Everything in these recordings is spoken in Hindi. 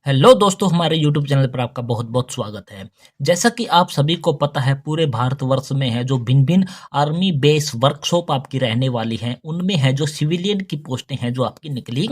हेलो दोस्तों, हमारे यूट्यूब चैनल पर आपका बहुत बहुत स्वागत है। जैसा कि आप सभी को पता है, पूरे भारतवर्ष में है जो भिन्न भिन्न आर्मी बेस वर्कशॉप आपकी रहने वाली हैं, उनमें है जो सिविलियन की पोस्टें हैं जो आपकी निकली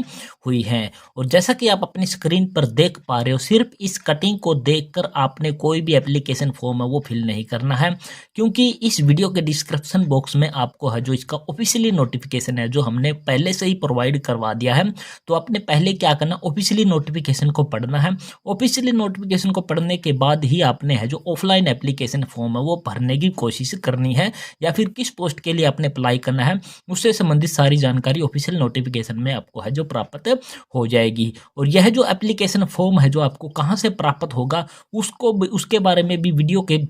हुई हैं। और जैसा कि आप अपनी स्क्रीन पर देख पा रहे हो, सिर्फ इस कटिंग को देखकर आपने कोई भी एप्लीकेशन फॉर्म है वो फिल नहीं करना है, क्योंकि इस वीडियो के डिस्क्रिप्शन बॉक्स में आपको है जो इसका ऑफिशियली नोटिफिकेशन है जो हमने पहले से ही प्रोवाइड करवा दिया है। तो आपने पहले क्या करना, ऑफिशियली नोटिफिकेशन को पढ़ना है। ऑफिशियली नोटिफिकेशन को पढ़ने के बाद ही आपने है जो ऑफलाइन एप्लीकेशन फॉर्म है वो भरने की कोशिश करनी है, या फिर किस पोस्ट के लिए आपने अप्लाई करना है उससे संबंधित सारी जानकारी ऑफिशियल नोटिफिकेशन में आपको है जो प्राप्त हो जाएगी। और यह जो एप्लीकेशन फॉर्म है जो आपको कहाँ से प्राप्त होगा उसके बारे में भी वीडियो के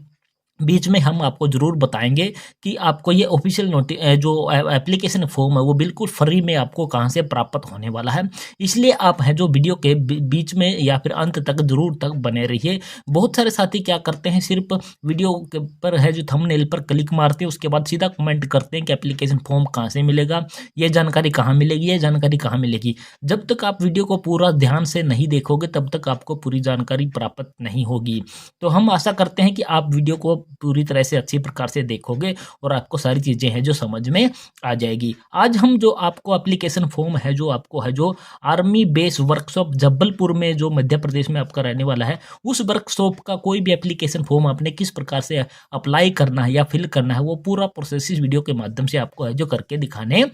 बीच में हम आपको ज़रूर बताएंगे कि आपको ये ऑफिशियल जो एप्लीकेशन फॉर्म है वो बिल्कुल फ्री में आपको कहाँ से प्राप्त होने वाला है। इसलिए आप हैं जो वीडियो के बीच में या फिर अंत तक ज़रूर तक बने रहिए। बहुत सारे साथी क्या करते हैं, सिर्फ वीडियो के पर है जो थंबनेल पर क्लिक मारते हैं, उसके बाद सीधा कमेंट करते हैं कि एप्लीकेशन फॉर्म कहाँ से मिलेगा, ये जानकारी कहाँ मिलेगी, ये जानकारी कहाँ मिलेगी। जब तक आप वीडियो को पूरा ध्यान से नहीं देखोगे तब तक आपको पूरी जानकारी प्राप्त नहीं होगी। तो हम आशा करते हैं कि आप वीडियो को पूरी तरह से अच्छी प्रकार से देखोगे और आपको सारी चीज़ें हैं जो समझ में आ जाएगी। आज हम जो आपको एप्लीकेशन फॉर्म है जो आपको है जो आर्मी बेस वर्कशॉप जबलपुर में जो मध्य प्रदेश में आपका रहने वाला है, उस वर्कशॉप का कोई भी एप्लीकेशन फॉर्म आपने किस प्रकार से अप्लाई करना है या फिल करना है, वो पूरा प्रोसेस इस वीडियो के माध्यम से आपको है जो करके दिखाने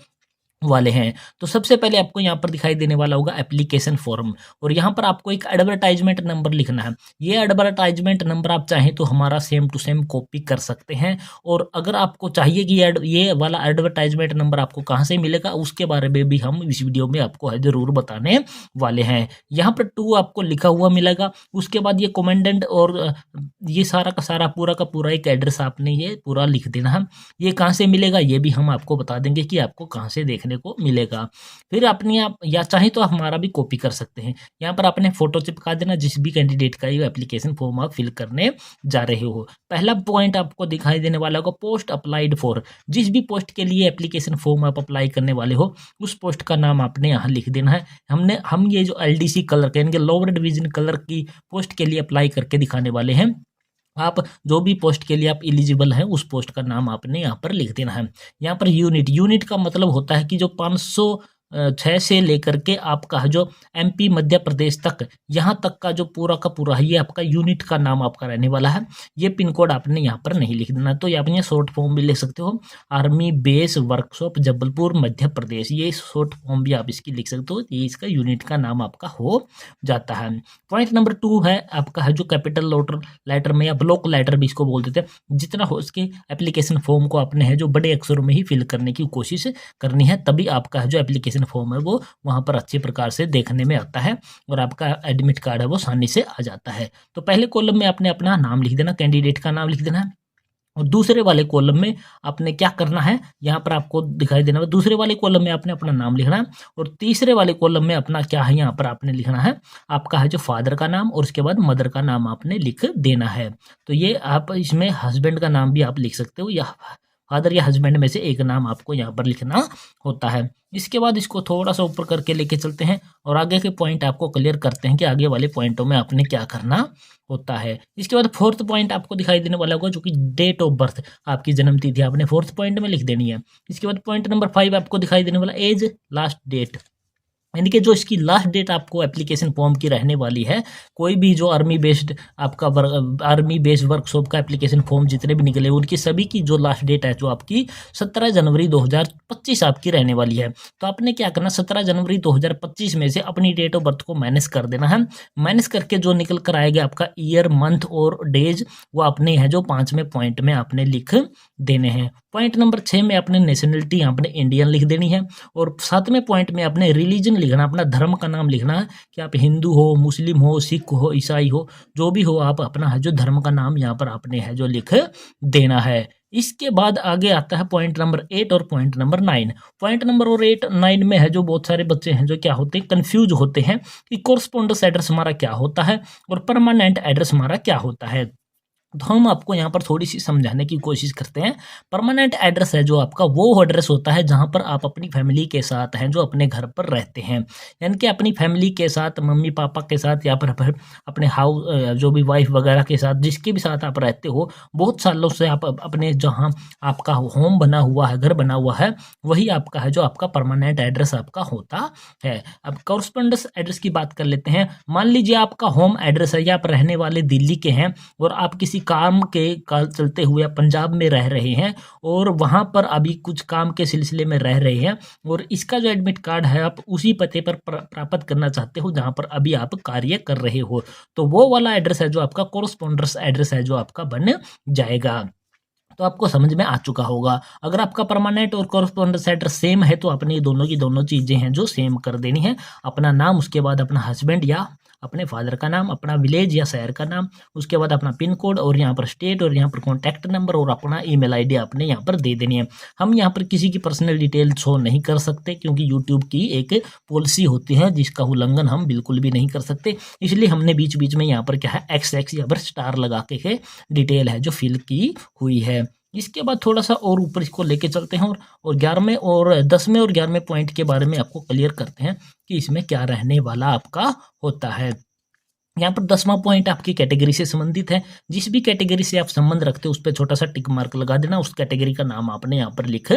वाले हैं। तो सबसे पहले आपको यहाँ पर दिखाई देने वाला होगा एप्लीकेशन फॉर्म, और यहाँ पर आपको एक एडवर्टाइजमेंट नंबर लिखना है। ये एडवर्टाइजमेंट नंबर आप चाहें तो हमारा सेम टू सेम कॉपी कर सकते हैं, और अगर आपको चाहिए कि ये वाला एडवर्टाइजमेंट नंबर आपको कहाँ से मिलेगा उसके बारे में भी हम इस वीडियो में आपको है जरूर बताने वाले हैं। यहाँ पर 2 आपको लिखा हुआ मिलेगा, उसके बाद ये कमांडेंट और ये सारा का सारा पूरा का पूरा एक एड्रेस आपने ये पूरा लिख देना है। ये कहाँ से मिलेगा ये भी हम आपको बता देंगे कि आपको कहाँ से देखने को मिलेगा। फिर अपनी आप या चाहे तो हमारा भी कॉपी कर सकते हैं। यहाँ पर आपने फोटो चिपका देना जिस भी कैंडिडेट का ये एप्लीकेशन फॉर्म आप फिल करने जा रहे हो। पहला पॉइंट आपको दिखाई देने वाला होगा पोस्ट अप्लाइड फॉर। जिस भी पोस्ट के लिए एप्लीकेशन फॉर्म आप अप्लाई करने वाले हो उस पोस्ट का नाम आपने यहाँ लिख देना है। हम ये जो LDC कलर के यानी कि लोअर डिवीजन कलर की पोस्ट के लिए अप्लाई करके दिखाने वाले हैं। आप जो भी पोस्ट के लिए आप एलिजिबल हैं उस पोस्ट का नाम आपने यहाँ पर लिख देना है। यहाँ पर यूनिट का मतलब होता है कि जो 506 से लेकर के आपका जो MP मध्य प्रदेश तक यहाँ तक का जो पूरा का पूरा है ये आपका यूनिट का नाम आपका रहने वाला है। ये पिन कोड आपने यहाँ पर नहीं लिख देना। तो आप यहाँ शॉर्ट फॉर्म भी लिख सकते हो, army base workshop Jabalpur Madhya Pradesh, ये शॉर्ट फॉर्म भी आप इसकी लिख सकते हो। ये इसका यूनिट का नाम आपका हो जाता है। पॉइंट नंबर 2 है आपका है जो कैपिटल लेटर में या ब्लॉक लेटर भी इसको बोल देते हैं। जितना हो उसके एप्लीकेशन फॉर्म को आपने है जो बड़े अक्षरों में ही फिल करने की कोशिश करनी है, तभी आपका जो एप्लीकेशन फॉर्म है वो वहां पर अच्छी प्रकार से देखने में आता है और आपका एडमिट कार्ड है वो आसानी से आ जाता है। तो पहले कॉलम में आपने अपना नाम लिख देना, कैंडिडेट का नाम लिख देना है, और दूसरे वाले कॉलम में आपने क्या करना है, यहाँ पर आपको दिखाई देना है दूसरे वाले कॉलम में आपने अपना नाम लिखना है, और तीसरे वाले कॉलम में अपना क्या है यहाँ पर आपने लिखना है आपका है जो फादर का नाम, और उसके बाद मदर का नाम आपने लिख देना है। तो ये आप इसमें हस्बैंड का नाम भी आप लिख सकते हो, या फादर या हस्बैंड में से एक नाम आपको यहाँ पर लिखना होता है। इसके बाद इसको थोड़ा सा ऊपर करके लेके चलते हैं और आगे के पॉइंट आपको क्लियर करते हैं कि आगे वाले पॉइंटों में आपने क्या करना होता है। इसके बाद 4th पॉइंट आपको दिखाई देने वाला होगा जो कि डेट ऑफ बर्थ, आपकी जन्म तिथि आपने 4th पॉइंट में लिख देनी है। इसके बाद पॉइंट नंबर 5 आपको दिखाई देने वाला एज लास्ट डेट, यानी कि जो इसकी लास्ट डेट आपको एप्लीकेशन फॉर्म की रहने वाली है। कोई भी जो आर्मी बेस्ड आपका आर्मी बेस्ड वर्कशॉप का एप्लीकेशन फॉर्म जितने भी निकले उनकी सभी की जो लास्ट डेट है जो आपकी 17 जनवरी 2025 आपकी रहने वाली है। तो आपने क्या करना, 17 जनवरी 2025 में से अपनी डेट ऑफ बर्थ को माइनस कर देना है। माइनस करके जो निकल कर आएगा आपका ईयर, मंथ और डेज, वो आपने है जो 5वें पॉइंट में आपने लिख देने हैं। पॉइंट नंबर 6 में आपने नेशनलिटी आपने इंडियन लिख देनी है, और 7वें पॉइंट में आपने रिलीजन लिखना, अपना धर्म का नाम लिखना है कि आप हिंदू हो, मुस्लिम हो, सिख हो, ईसाई हो, जो भी हो आप अपना है जो धर्म का नाम यहाँ पर आपने है जो लिख देना है। इसके बाद आगे आता है पॉइंट नंबर 8 और पॉइंट नंबर 9। पॉइंट नंबर और 8 9 में है जो बहुत सारे बच्चे हैं जो क्या होते हैं, कंफ्यूज होते हैं कि कोरस्पोंडेंस एड्रेस हमारा क्या होता है और परमानेंट एड्रेस हमारा क्या होता है। तो हम आपको यहाँ पर थोड़ी सी समझाने की कोशिश करते हैं। परमानेंट एड्रेस है जो आपका, वो एड्रेस होता है जहाँ पर आप अपनी फैमिली के साथ हैं, जो अपने घर पर रहते हैं। यानी कि अपनी फैमिली के साथ, मम्मी पापा के साथ, या फिर अपने जो भी वाइफ वगैरह के साथ, जिसके भी साथ आप रहते हो, बहुत सालों से आप अपने जहाँ आपका होम बना हुआ है, घर बना हुआ है, वही आपका है जो आपका परमानेंट एड्रेस आपका होता है। अब कॉरस्पॉन्डेंस एड्रेस की बात कर लेते हैं। मान लीजिए आपका होम एड्रेस है, या आप रहने वाले दिल्ली के हैं और आप किसी काम के चलते हुए पंजाब में रह रहे हैं, और वहाँ पर अभी कुछ काम के सिलसिले में रह रहे हैं, और इसका जो एडमिट कार्ड है आप उसी पते पर प्राप्त करना चाहते हो जहाँ पर अभी आप कार्य कर रहे हो, तो वो वाला एड्रेस है जो आपका कॉरस्पॉन्डेंस एड्रेस है जो आपका बन जाएगा। तो आपको समझ में आ चुका होगा। अगर आपका परमानेंट और कॉरस्पॉन्डेंस एड्रेस सेम है तो अपनी दोनों की दोनों चीज़ें हैं जो सेम कर देनी है। अपना नाम, उसके बाद अपना हस्बैंड या अपने फादर का नाम, अपना विलेज या शहर का नाम, उसके बाद अपना पिन कोड, और यहाँ पर स्टेट, और यहाँ पर कॉन्टैक्ट नंबर, और अपना ईमेल आईडी आपने यहाँ पर दे देनी है। हम यहाँ पर किसी की पर्सनल डिटेल शो नहीं कर सकते, क्योंकि यूट्यूब की एक पॉलिसी होती है जिसका उल्लंघन हम बिल्कुल भी नहीं कर सकते। इसलिए हमने बीच बीच में यहाँ पर क्या है, XX या फिर स्टार लगा के डिटेल है जो फिल की हुई है। इसके बाद थोड़ा सा और ऊपर इसको लेके चलते हैं, और 11वें और 10वें और 11वें पॉइंट के बारे में आपको क्लियर करते हैं कि इसमें क्या रहने वाला आपका होता है। यहाँ पर 10वां पॉइंट आपकी कैटेगरी से संबंधित है। जिस भी कैटेगरी से आप संबंध रखते हो उस पर छोटा सा टिक मार्क लगा देना, उस कैटेगरी का नाम आपने यहाँ पर लिख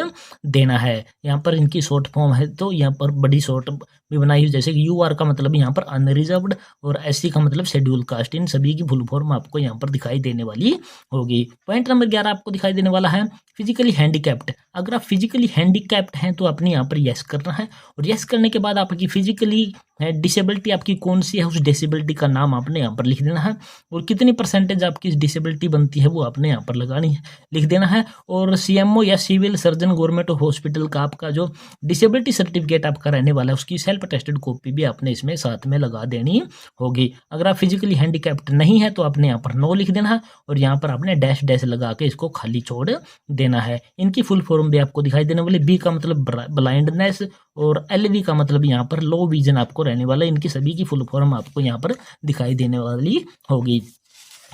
देना है। यहाँ पर इनकी शॉर्ट फॉर्म है, तो यहाँ पर बड़ी शॉर्ट भी बनाई हुई, जैसे कि UR का मतलब यहाँ पर अनरिजर्व्ड, और SC का मतलब शेड्यूल कास्ट। इन सभी की फुल फॉर्म आपको यहाँ पर दिखाई देने वाली होगी। पॉइंट नंबर 11 आपको दिखाई देने वाला है फिजिकली हैंडीकैप्ड। अगर आप फिजिकली हैंडीकैप्ड हैं तो आपने यहाँ पर यस करना है, और यस करने के बाद आपकी फिजिकली डिसेबिलिटी आपकी कौन सी है, उस डिसेबिलिटी का नाम आपने यहाँ पर लिख देना है, और कितनी परसेंटेज आपकी डिसेबिलिटी बनती है वो आपने यहाँ पर लगानी है, लिख देना है। और CMO या सिविल सर्जन गवर्नमेंट हॉस्पिटल का आपका जो डिसेबिलिटी सर्टिफिकेट आपका रहने वाला है उसकी सेल्फ अटेस्टेड कॉपी भी आपने इसमें साथ में लगा देनी होगी। अगर आप फिजिकली हैंडीकैप्ड नहीं है तो आपने यहाँ पर नो लिख देना है, और यहाँ पर आपने डैश डैश लगा के इसको खाली छोड़ देना है। इनकी फुल फॉर्म भी आपको दिखाई देने वाली। B का मतलब ब्लाइंडनेस, और LV का मतलब यहाँ पर लो विजन आपको रहने वाला है। इनकी सभी की फुल फॉर्म आपको यहाँ पर दिखाई देने वाली होगी।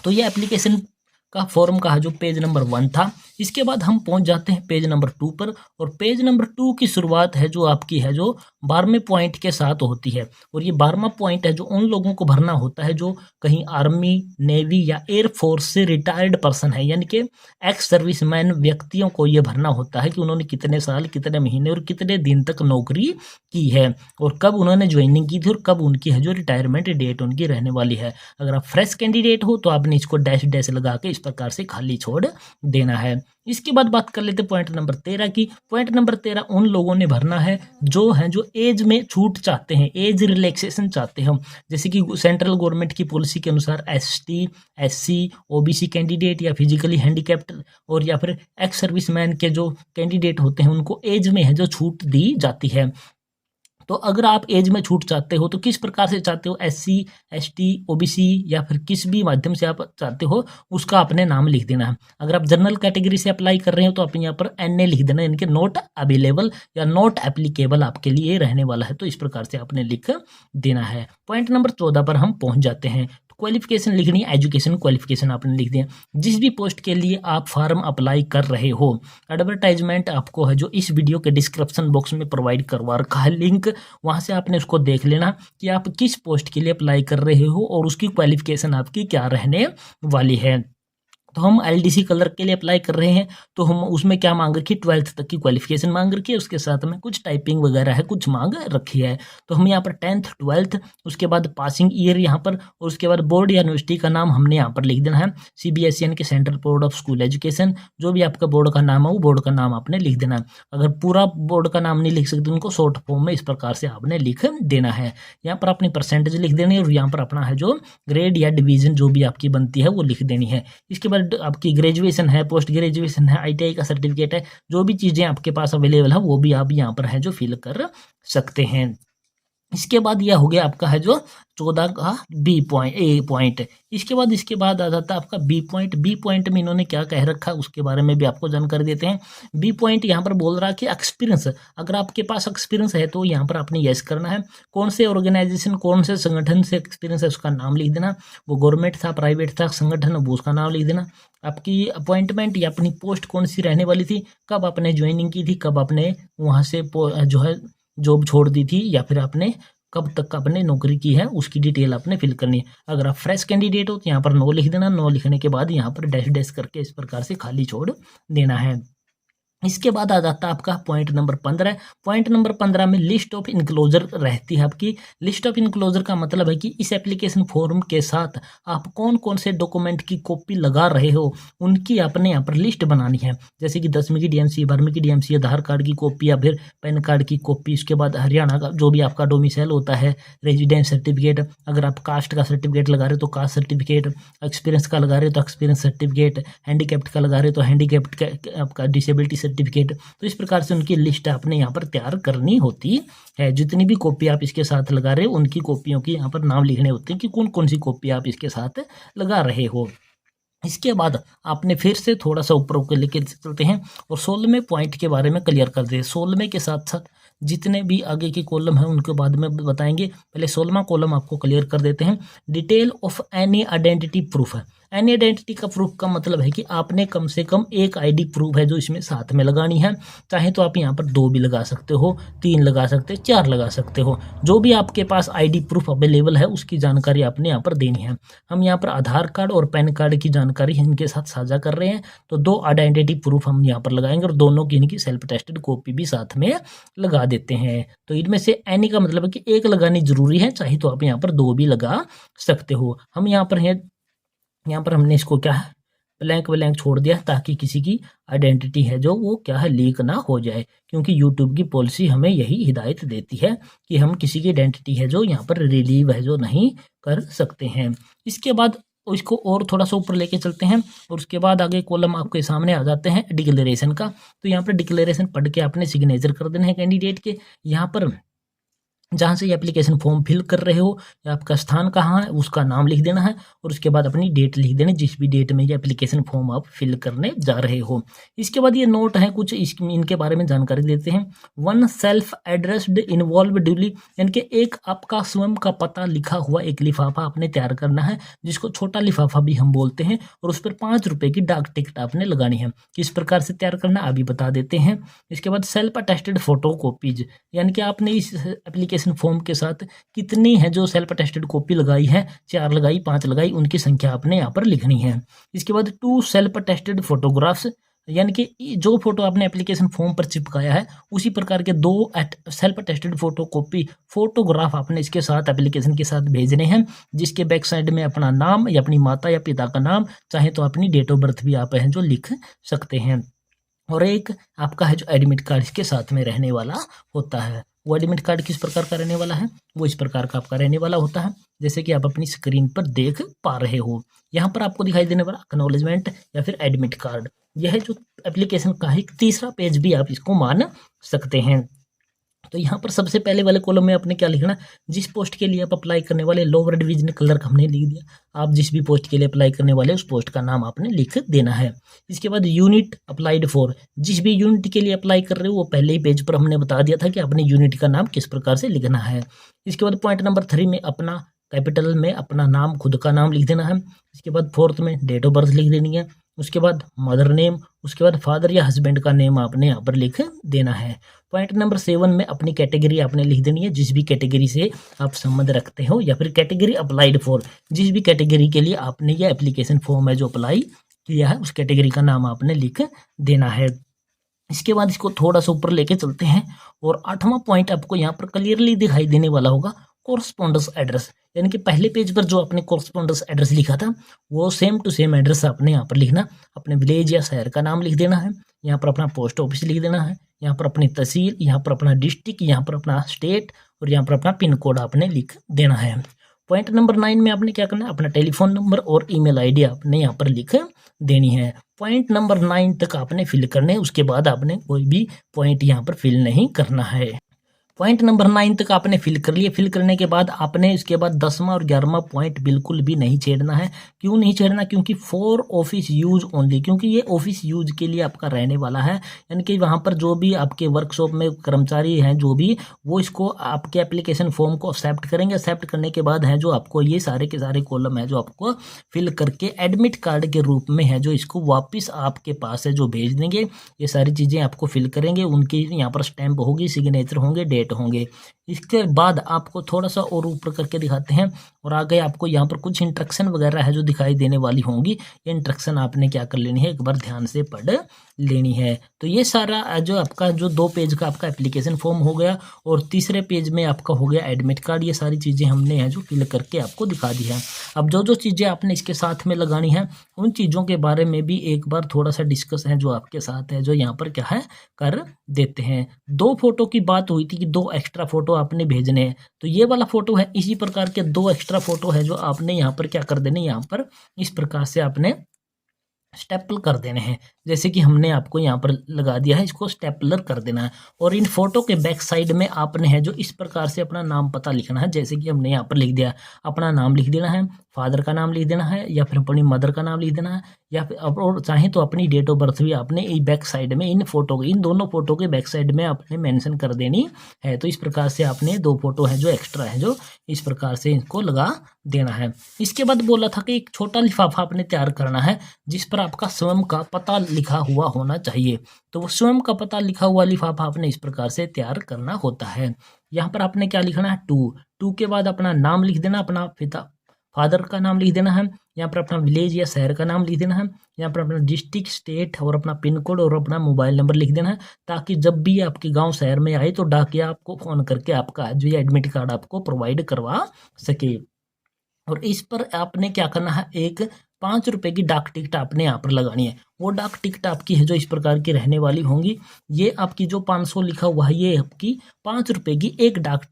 तो ये एप्लीकेशन का फॉर्म का जो पेज नंबर 1 था। इसके बाद हम पहुंच जाते हैं पेज नंबर 2 पर, और पेज नंबर 2 की शुरुआत है जो आपकी है जो 12वें पॉइंट के साथ होती है। और ये 12वां पॉइंट है जो उन लोगों को भरना होता है जो कहीं आर्मी, नेवी या एयरफोर्स से रिटायर्ड पर्सन है, यानी कि एक्स सर्विसमैन व्यक्तियों को ये भरना होता है कि उन्होंने कितने साल, कितने महीने और कितने दिन तक नौकरी की है, और कब उन्होंने ज्वाइनिंग की थी, और कब उनकी है जो रिटायरमेंट डेट उनकी रहने वाली है। अगर आप फ्रेश कैंडिडेट हो तो आपने इसको डैश डैश लगा के इस प्रकार से खाली छोड़ देना है। इसके बाद बात कर लेते हैं पॉइंट नंबर 13 की। पॉइंट नंबर 13 उन लोगों ने भरना है जो एज में छूट चाहते हैं, एज रिलैक्सेशन चाहते हैं। जैसे कि सेंट्रल गवर्नमेंट की पॉलिसी के अनुसार ST, SC, OBC कैंडिडेट, या फिजिकली हैंडीकैप्ड, और या फिर एक्स सर्विसमैन के जो कैंडिडेट होते हैं उनको एज में है जो छूट दी जाती है। तो अगर आप एज में छूट चाहते हो तो किस प्रकार से चाहते हो, SC, ST, OBC या फिर किस भी माध्यम से आप चाहते हो उसका अपने नाम लिख देना है। अगर आप जनरल कैटेगरी से अप्लाई कर रहे हो तो आप यहाँ पर NA लिख देना, यानी कि नॉट अवेलेबल या नॉट एप्लीकेबल आपके लिए रहने वाला है। तो इस प्रकार से आपने लिख देना है। पॉइंट नंबर 14 पर हम पहुंच जाते हैं। क्वालिफिकेशन लिखनी है, एजुकेशन क्वालिफिकेशन आपने लिख दिया। जिस भी पोस्ट के लिए आप फॉर्म अप्लाई कर रहे हो, एडवर्टाइजमेंट आपको है जो इस वीडियो के डिस्क्रिप्शन बॉक्स में प्रोवाइड करवा रखा है लिंक, वहाँ से आपने उसको देख लेना कि आप किस पोस्ट के लिए अप्लाई कर रहे हो और उसकी क्वालिफिकेशन आपकी क्या रहने वाली है। तो हम LDC कलर के लिए अप्लाई कर रहे हैं, तो हम उसमें क्या मांग रखी है, 12th तक की क्वालिफिकेशन मांग रखी है, उसके साथ में कुछ टाइपिंग वगैरह है, कुछ मांग रखी है। तो हम यहाँ पर 10th, 12th, उसके बाद पासिंग ईयर यहाँ पर, और उसके बाद बोर्ड या यूनिवर्सिटी का नाम हमने यहाँ पर लिख देना है। CBSE यानी कि central board of school education, जो भी आपका बोर्ड का नाम है वो बोर्ड का नाम आपने लिख देना है। अगर पूरा बोर्ड का नाम नहीं लिख सकते उनको शॉर्ट फॉर्म में इस प्रकार से आपने लिख देना है। यहाँ पर अपनी परसेंटेज लिख देनी है, और यहाँ पर अपना है जो ग्रेड या डिवीजन जो भी आपकी बनती है वो लिख देनी है। इसके बाद आपकी ग्रेजुएशन है, पोस्ट ग्रेजुएशन है, ITI का सर्टिफिकेट है, जो भी चीज़ें आपके पास अवेलेबल है वो भी आप यहाँ पर है जो फिल कर सकते हैं। इसके बाद यह हो गया आपका है जो 14 का बी पॉइंट ए पॉइंट। इसके बाद आ जाता है आपका बी पॉइंट। बी पॉइंट में इन्होंने क्या कह रखा है उसके बारे में भी आपको जानकारी देते हैं। बी पॉइंट यहाँ पर बोल रहा है कि एक्सपीरियंस, अगर आपके पास एक्सपीरियंस है तो यहाँ पर आपने यस करना है। कौन से ऑर्गेनाइजेशन, कौन से संगठन से एक्सपीरियंस है उसका नाम लिख देना। वो गवर्नमेंट था, प्राइवेट था, संगठन, वो उसका नाम लिख देना। आपकी अपॉइंटमेंट या अपनी पोस्ट कौन सी रहने वाली थी, कब आपने ज्वाइनिंग की थी, कब आपने वहाँ से जो है जॉब छोड़ दी थी, या फिर आपने कब तक आपने नौकरी की है उसकी डिटेल आपने फिल करनी है। अगर आप फ्रेश कैंडिडेट हो तो यहाँ पर नो लिख देना। नो लिखने के बाद यहाँ पर डैश डैश करके इस प्रकार से खाली छोड़ देना है। इसके बाद आ जाता है आपका पॉइंट नंबर 15। पॉइंट नंबर 15 में लिस्ट ऑफ इनक्लोजर रहती है आपकी। लिस्ट ऑफ इनक्लोजर का मतलब है कि इस एप्लीकेशन फॉर्म के साथ आप कौन कौन से डॉक्यूमेंट की कॉपी लगा रहे हो उनकी आपने यहाँ पर लिस्ट बनानी है। जैसे कि 10वीं की डीएमसी, 12वीं की डीएमसी, आधार कार्ड की कॉपी या फिर पैन कार्ड की कॉपी। उसके बाद हरियाणा का जो भी आपका डोमिसाइल होता है, रेजिडेंस सर्टिफिकेट, अगर आप कास्ट का सर्टिफिकेट लगा रहे हो तो कास्ट सर्टिफिकेट, एक्सपीरियंस का लगा रहे हो तो एक्सपीरियंस सर्टिफिकेट, हैंडीकैप्ड का लगा रहे हो तो हैंडीकैप्ड का आपका डिसेबिलिटी सर्टिफिकेट। तो इस प्रकार से उनकी लिस्ट आपने यहाँ पर तैयार करनी होती है। जितनी भी कॉपी आप इसके साथ लगा रहे हो उनकी कॉपियों की यहाँ पर नाम लिखने होते हैं कि कौन कौन सी कॉपी आप इसके साथ लगा रहे हो। इसके बाद आपने फिर से थोड़ा सा ऊपर ऊपर लेके चलते हैं और 16वें पॉइंट के बारे में क्लियर कर दे। 16वें के साथ साथ जितने भी आगे के कॉलम हैं उनके बाद में बताएंगे। पहले 16वां कॉलम आपको क्लियर कर देते हैं। Detail of any identity proof है। एनी आइडेंटिटी का प्रूफ का मतलब है कि आपने कम से कम एक आईडी प्रूफ है जो इसमें साथ में लगानी है। चाहे तो आप यहाँ पर 2 भी लगा सकते हो, 3 लगा सकते हो, 4 लगा सकते हो। जो भी आपके पास आईडी प्रूफ अवेलेबल है उसकी जानकारी आपने यहाँ पर देनी है। हम यहाँ पर आधार कार्ड और पैन कार्ड की जानकारी इनके साथ साझा कर रहे हैं तो 2 आइडेंटिटी प्रूफ हम यहाँ पर लगाएंगे और दोनों की इनकी सेल्फ टेस्टेड कॉपी भी साथ में लगा देते हैं। तो इनमें से एनी का मतलब है कि एक लगानी जरूरी है, चाहे तो आप यहाँ पर 2 भी लगा सकते हो। हम यहाँ पर हमने इसको क्या है ब्लैंक ब्लैंक छोड़ दिया ताकि किसी की आइडेंटिटी है जो वो क्या है लीक ना हो जाए, क्योंकि यूट्यूब की पॉलिसी हमें यही हिदायत देती है कि हम किसी की आइडेंटिटी है जो यहाँ पर रिलीव है जो नहीं कर सकते हैं। इसके बाद इसको और थोड़ा सा ऊपर लेके चलते हैं और उसके बाद आगे कॉलम आपके सामने आ जाते हैं डिक्लेरेशन का। तो यहाँ पर डिक्लेरेशन पढ़ के आपने सिग्नेचर कर देना है कैंडिडेट के। यहाँ पर जहाँ से ये एप्लीकेशन फॉर्म फिल कर रहे हो या आपका स्थान कहाँ है उसका नाम लिख देना है और उसके बाद अपनी डेट लिख देनी, जिस भी डेट में ये एप्लीकेशन फॉर्म आप फिल करने जा रहे हो। इसके बाद ये नोट है कुछ इनके बारे में जानकारी देते हैं। 1 सेल्फ एड्रेस्ड इन्वॉल्व ड्यूली, यानी कि एक आपका स्वयं का पता लिखा हुआ एक लिफाफा आपने तैयार करना है, जिसको छोटा लिफाफा भी हम बोलते हैं, और उस पर 5 रुपये की डाक टिकट आपने लगानी है। किस प्रकार से तैयार करना अभी बता देते हैं। इसके बाद सेल्फ अटेस्टेड फोटो कॉपीज, यानी कि आपने इस एप्लीकेशन फॉर्म के साथ कितनी है जो सेल्फ अटेस्टेड कॉपी लगाई है, 4 लगाई, 5 लगाई, उनकी संख्या आपने यहाँ पर लिखनी है। इसके बाद 2 सेल्फ अटेस्टेड फोटोग्राफ्स, यानी कि जो फोटो आपने एप्लीकेशन फॉर्म पर चिपकाया है उसी प्रकार के 2 self attested photo copy photograph आपने इसके साथ एप्लीकेशन के साथ भेजने हैं, जिसके बैक साइड में अपना नाम या अपनी माता या पिता का नाम, चाहे तो अपनी डेट ऑफ बर्थ भी आप है जो लिख सकते हैं। और एक आपका है जो एडमिट कार्ड इसके साथ में रहने वाला होता है। वो एडमिट कार्ड किस प्रकार का रहने वाला है, वो इस प्रकार का आपका रहने वाला होता है जैसे कि आप अपनी स्क्रीन पर देख पा रहे हो। यहाँ पर आपको दिखाई देने वाला एक्नॉलेजमेंट या फिर एडमिट कार्ड, यह जो एप्लीकेशन का एक तीसरा पेज भी आप इसको मान सकते हैं। तो यहाँ पर सबसे पहले वाले कॉलम में आपने क्या लिखना, जिस पोस्ट के लिए आप अप्लाई करने वाले लोअर डिवीजन क्लर्क हमने लिख दिया। आप जिस भी पोस्ट के लिए अप्लाई करने वाले उस पोस्ट का नाम आपने लिख देना है। इसके बाद यूनिट अप्लाइड फॉर, जिस भी यूनिट के लिए अप्लाई कर रहे हो वो पहले ही पेज पर हमने बता दिया था कि अपने यूनिट का नाम किस प्रकार से लिखना है। इसके बाद पॉइंट नंबर 3 में अपना कैपिटल में अपना नाम, खुद का नाम लिख देना है। इसके बाद 4th में डेट ऑफ बर्थ लिख देनी है। उसके बाद मदर नेम, उसके बाद फादर या हस्बैंड का नेम आपने यहाँ पर लिख देना है। पॉइंट नंबर 7 में अपनी कैटेगरी आपने लिख देनी है, जिस भी कैटेगरी से आप संबंध रखते हो, या फिर कैटेगरी अप्लाइड फॉर, जिस भी कैटेगरी के लिए आपने यह एप्लीकेशन फॉर्म है जो अप्लाई किया है उस कैटेगरी का नाम आपने लिख देना है। इसके बाद इसको थोड़ा सा ऊपर लेके चलते हैं और 8वां पॉइंट आपको यहाँ पर क्लियरली दिखाई देने वाला होगा, कोरस्पोंडेंस एड्रेस, यानी कि पहले पेज पर जो आपने कोरस्पोंडेंस एड्रेस लिखा था वो सेम टू सेम एड्रेस आपने यहाँ पर लिखना। अपने विलेज या शहर का नाम लिख देना है, यहाँ पर अपना पोस्ट ऑफिस लिख देना है, यहाँ पर अपनी तहसील, यहाँ पर अपना डिस्ट्रिक्ट, यहाँ पर अपना स्टेट और यहाँ पर अपना पिन कोड आपने लिख देना है। पॉइंट नंबर 9 में आपने क्या करना है, अपना टेलीफोन नंबर और ईमेल आईडी आपने यहाँ पर लिख देनी है। पॉइंट नंबर 9 तक आपने फिल करने, उसके बाद आपने कोई भी पॉइंट यहाँ पर फिल नहीं करना है। पॉइंट नंबर 9 तक आपने फिल कर लिया। फिल करने के बाद आपने इसके बाद 10वां और 11वां पॉइंट बिल्कुल भी नहीं छेड़ना है। क्यों नहीं छेड़ना? क्योंकि फॉर ऑफिस यूज ओनली, क्योंकि ये ऑफिस यूज के लिए आपका रहने वाला है। यानी कि वहाँ पर जो भी आपके वर्कशॉप में कर्मचारी हैं जो भी, वो इसको आपके एप्लीकेशन फॉर्म को एक्सेप्ट करेंगे। एक्सेप्ट करने के बाद है जो आपको ये सारे के सारे कॉलम है जो आपको फिल करके एडमिट कार्ड के रूप में है जो इसको वापस आपके पास है जो भेज देंगे। ये सारी चीज़ें आपको फिल करेंगे, उनकी यहाँ पर स्टैंप होगी, सिग्नेचर होंगे, डेट होंगे। इसके बाद आपको थोड़ा सा और ऊपर करके दिखाते हैं और आगे आपको यहाँ पर कुछ इंस्ट्रक्शन वगैरह है जो दिखाई देने वाली होंगी। ये इंस्ट्रक्शन आपने क्या कर लेनी है, एक बार ध्यान से पढ़ लेनी है। तो ये सारा जो आपका जो 2 पेज का आपका एप्लीकेशन फॉर्म हो गया और तीसरे पेज में आपका हो गया एडमिट कार्ड। ये सारी चीज़ें हमने है जो फिल करके आपको दिखा दी है। अब जो जो चीज़ें आपने इसके साथ में लगानी है उन चीज़ों के बारे में भी एक बार थोड़ा सा डिस्कस है जो आपके साथ है जो यहाँ पर क्या है कर देते हैं। 2 फोटो की बात हुई थी कि 2 एक्स्ट्रा फोटो आपने भेजने हैं, तो ये वाला फोटो है। इसी प्रकार के 2 एक्स्ट्रा फोटो है जो आपने यहाँ पर क्या कर देने, यहाँ पर इस प्रकार से आपने स्टेपल कर देने हैं। जैसे कि हमने आपको यहाँ पर लगा दिया है, इसको स्टेपलर कर देना है। और इन फोटो के बैक साइड में आपने है जो इस प्रकार से अपना नाम पता लिखना है। जैसे कि हमने यहाँ पर लिख दिया, अपना नाम लिख देना है, फादर का नाम लिख देना है या फिर अपनी मदर का नाम लिख देना है, या फिर और चाहे तो अपनी डेट ऑफ बर्थ भी आपने बैक साइड में इन दोनों फोटो के बैक साइड में आपने मेंशन कर देनी है। तो इस प्रकार से आपने 2 फोटो है जो एक्स्ट्रा है जो इस प्रकार से इनको लगा देना है। इसके बाद बोला था कि एक छोटा लिफाफा आपने तैयार करना है जिस पर आपका स्वयं का पता लिखा हुआ होना चाहिए। तो वो स्वयं का पता लिखा हुआ लिफाफा आपने इस प्रकार से तैयार करना होता है। यहाँ पर आपने क्या लिखना है, टू के बाद अपना नाम लिख देना, अपना पिता फादर का नाम लिख देना है, यहाँ पर अपना विलेज या शहर का नाम लिख देना है, यहाँ पर अपना डिस्ट्रिक्ट, स्टेट और अपना पिन कोड और अपना मोबाइल नंबर लिख देना है, ताकि जब भी आपके गांव शहर में आए तो डाकिया आपको फ़ोन करके आपका जो ये एडमिट कार्ड आपको प्रोवाइड करवा सके। और इस पर आपने क्या करना है, एक 5 रुपए की डाक टिकट आपने यहाँ पर लगानी है। वो डाक टिकट आपकी है जो इस प्रकार की रहने वाली होंगी। ये आपकी जो 500 लिखा हुआ है ये आपकी 5 रुपए की एक डाक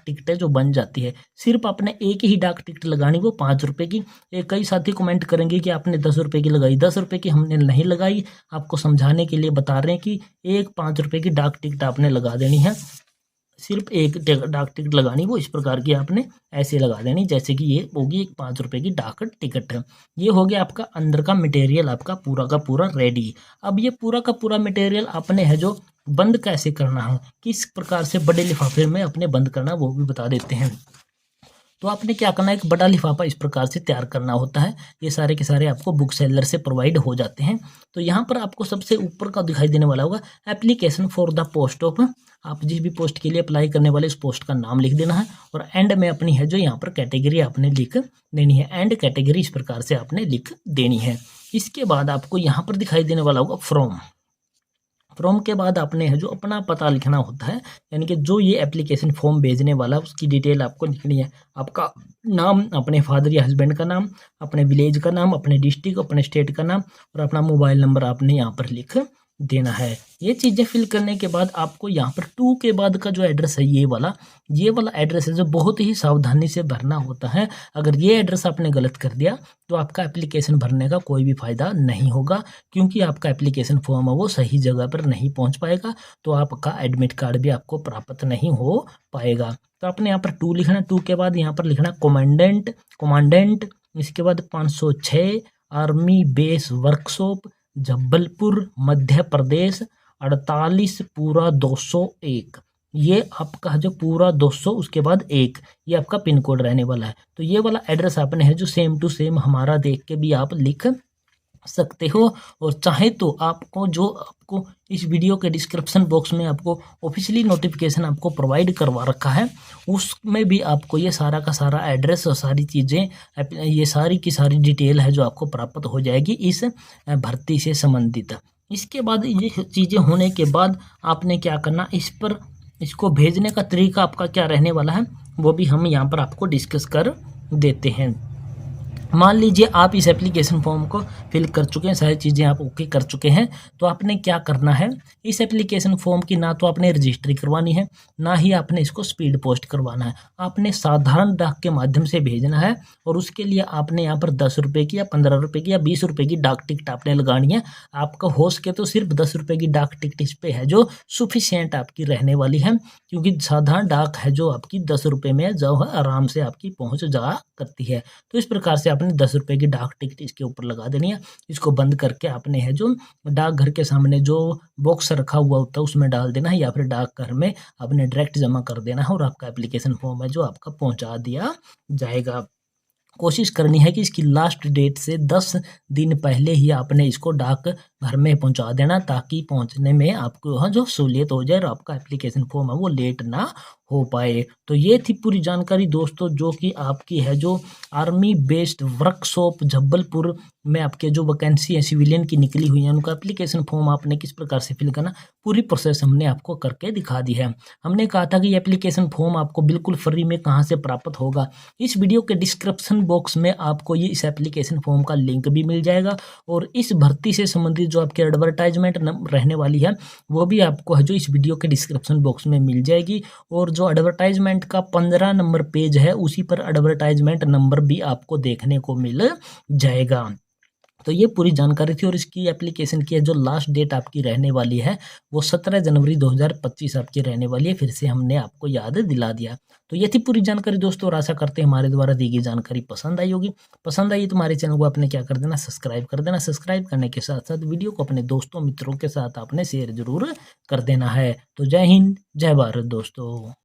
टिकट है जो बन जाती है। सिर्फ आपने एक ही डाक टिकट लगानी, वो 5 रुपए की। कई साथी कमेंट करेंगे कि आपने 10 रुपए की लगाई। 10 रुपए की हमने नहीं लगाई, आपको समझाने के लिए बता रहे हैं कि एक 5 रुपए की डाक टिकट आपने लगा देनी है। सिर्फ एक डाक टिकट लगानी, वो इस प्रकार की आपने ऐसे लगा देनी जैसे कि ये होगी एक 5 रुपए की डाक टिकट। ये हो गया आपका अंदर का मटेरियल आपका पूरा का पूरा रेडी। अब ये पूरा का पूरा मटेरियल आपने है जो बंद कैसे करना है, किस प्रकार से बड़े लिफाफे में अपने बंद करना, वो भी बता देते हैं। तो आपने क्या करना है, एक बड़ा लिफाफा इस प्रकार से तैयार करना होता है। ये सारे के सारे आपको बुक सेलर से प्रोवाइड हो जाते हैं। तो यहाँ पर आपको सबसे ऊपर का दिखाई देने वाला होगा application for the post of. आप जिस भी पोस्ट के लिए अप्लाई करने वाले उस पोस्ट का नाम लिख देना है और एंड में अपनी है जो यहाँ पर कैटेगरी आपने लिख देनी है। एंड कैटेगरी इस प्रकार से आपने लिख देनी है। इसके बाद आपको यहाँ पर दिखाई देने वाला होगा फ्रॉम के बाद आपने है जो अपना पता लिखना होता है। यानी कि जो ये एप्लीकेशन फॉर्म भेजने वाला उसकी डिटेल आपको लिखनी है। आपका नाम, अपने फादर या हस्बैंड का नाम, अपने विलेज का नाम, अपने डिस्ट्रिक्ट, अपने स्टेट का नाम और अपना मोबाइल नंबर आपने यहाँ पर लिख देना है। ये चीज़ें फिल करने के बाद आपको यहाँ पर 2 के बाद का जो एड्रेस है ये वाला एड्रेस है जो बहुत ही सावधानी से भरना होता है। अगर ये एड्रेस आपने गलत कर दिया तो आपका एप्लीकेशन भरने का कोई भी फ़ायदा नहीं होगा, क्योंकि आपका एप्लीकेशन फॉर्म है वो सही जगह पर नहीं पहुँच पाएगा, तो आपका एडमिट कार्ड भी आपको प्राप्त नहीं हो पाएगा। तो आपने यहाँ पर 2 लिखना, 2 के बाद यहाँ पर लिखना कमांडेंट। इसके बाद 506 army base workshop Jabalpur Madhya Pradesh 48 पूरा 201। ये आपका जो पूरा 200 उसके बाद 1 ये आपका पिन कोड रहने वाला है। तो ये वाला एड्रेस आपने है जो सेम टू सेम हमारा देख के भी आप लिख सकते हो। और चाहे तो आपको इस वीडियो के डिस्क्रिप्शन बॉक्स में आपको ऑफिशियली नोटिफिकेशन आपको प्रोवाइड करवा रखा है, उसमें भी आपको ये सारा का सारा एड्रेस और सारी चीज़ें, ये सारी की सारी डिटेल है जो आपको प्राप्त हो जाएगी इस भर्ती से संबंधित। इसके बाद ये चीज़ें होने के बाद आपने क्या करना, इसको भेजने का तरीका आपका क्या रहने वाला है वो भी हम यहाँ पर आपको डिस्कस कर देते हैं। मान लीजिए आप इस एप्लीकेशन फॉर्म को फिल कर चुके हैं, सारी चीज़ें आप ओके कर चुके हैं, तो आपने क्या करना है, इस एप्लीकेशन फॉर्म की ना तो आपने रजिस्ट्री करवानी है, ना ही आपने इसको स्पीड पोस्ट करवाना है। आपने साधारण डाक के माध्यम से भेजना है और उसके लिए आपने यहाँ पर 10 रुपये की या 15 रुपये की या 20 रुपये की डाक टिकट आपने लगानी है। आपका हो सके तो सिर्फ 10 रुपये की डाक टिकट इस पे है जो सुफिशियंट आपकी रहने वाली है, क्योंकि साधारण डाक है जो आपकी 10 रुपये में जो है आराम से आपकी पहुँच जा करती है। तो इस प्रकार से आपने 10 रुपये की डाक टिकट इसके ऊपर लगा देनी है। इसको बंद करके आपने है जो डाकघर के सामने जो बॉक्स रखा हुआ होता है उसमें डाल देना है, या फिर डाकघर में आपने डायरेक्ट जमा कर देना है और आपका एप्लीकेशन फॉर्म है जो आपका पहुंचा दिया जाएगा। कोशिश करनी है कि इसकी लास्ट डेट से 10 दिन पहले ही आपने इसको डाक घर में पहुंचा देना, ताकि पहुंचने में आपको वहाँ जो सहूलियत हो जाए और आपका एप्लीकेशन फॉर्म है वो लेट ना हो पाए। तो ये थी पूरी जानकारी दोस्तों, जो कि आपकी है जो आर्मी बेस्ड वर्कशॉप जबलपुर में आपके जो वैकेंसी है सिविलियन की निकली हुई है, उनका एप्लीकेशन फॉर्म आपने किस प्रकार से फिल करना, पूरी प्रोसेस हमने आपको करके दिखा दी है। हमने कहा था कि ये एप्लीकेशन फॉर्म आपको बिल्कुल फ्री में कहाँ से प्राप्त होगा। इस वीडियो के डिस्क्रिप्शन बॉक्स में आपको ये इस एप्लीकेशन फॉर्म का लिंक भी मिल जाएगा, और इस भर्ती से संबंधित जो आपकी एडवर्टाइजमेंट रहने वाली है वो भी आपको है जो इस वीडियो के डिस्क्रिप्शन बॉक्स में मिल जाएगी। और जो एडवर्टाइजमेंट का 15 नंबर पेज है उसी पर एडवर्टाइजमेंट नंबर भी आपको देखने को मिल जाएगा। तो ये पूरी जानकारी थी, और इसकी एप्लीकेशन की जो लास्ट डेट आपकी रहने वाली है वो 17 जनवरी 2025 आपकी रहने वाली है। फिर से हमने आपको याद दिला दिया। तो ये थी पूरी जानकारी दोस्तों, और आशा करते हैं हमारे द्वारा दी गई जानकारी पसंद आई होगी। पसंद आई तो हमारे चैनल को आपने क्या कर देना, सब्सक्राइब कर देना। सब्सक्राइब करने के साथ साथ वीडियो को अपने दोस्तों मित्रों के साथ आपने शेयर जरूर कर देना है। तो जय हिंद, जय भारत दोस्तों।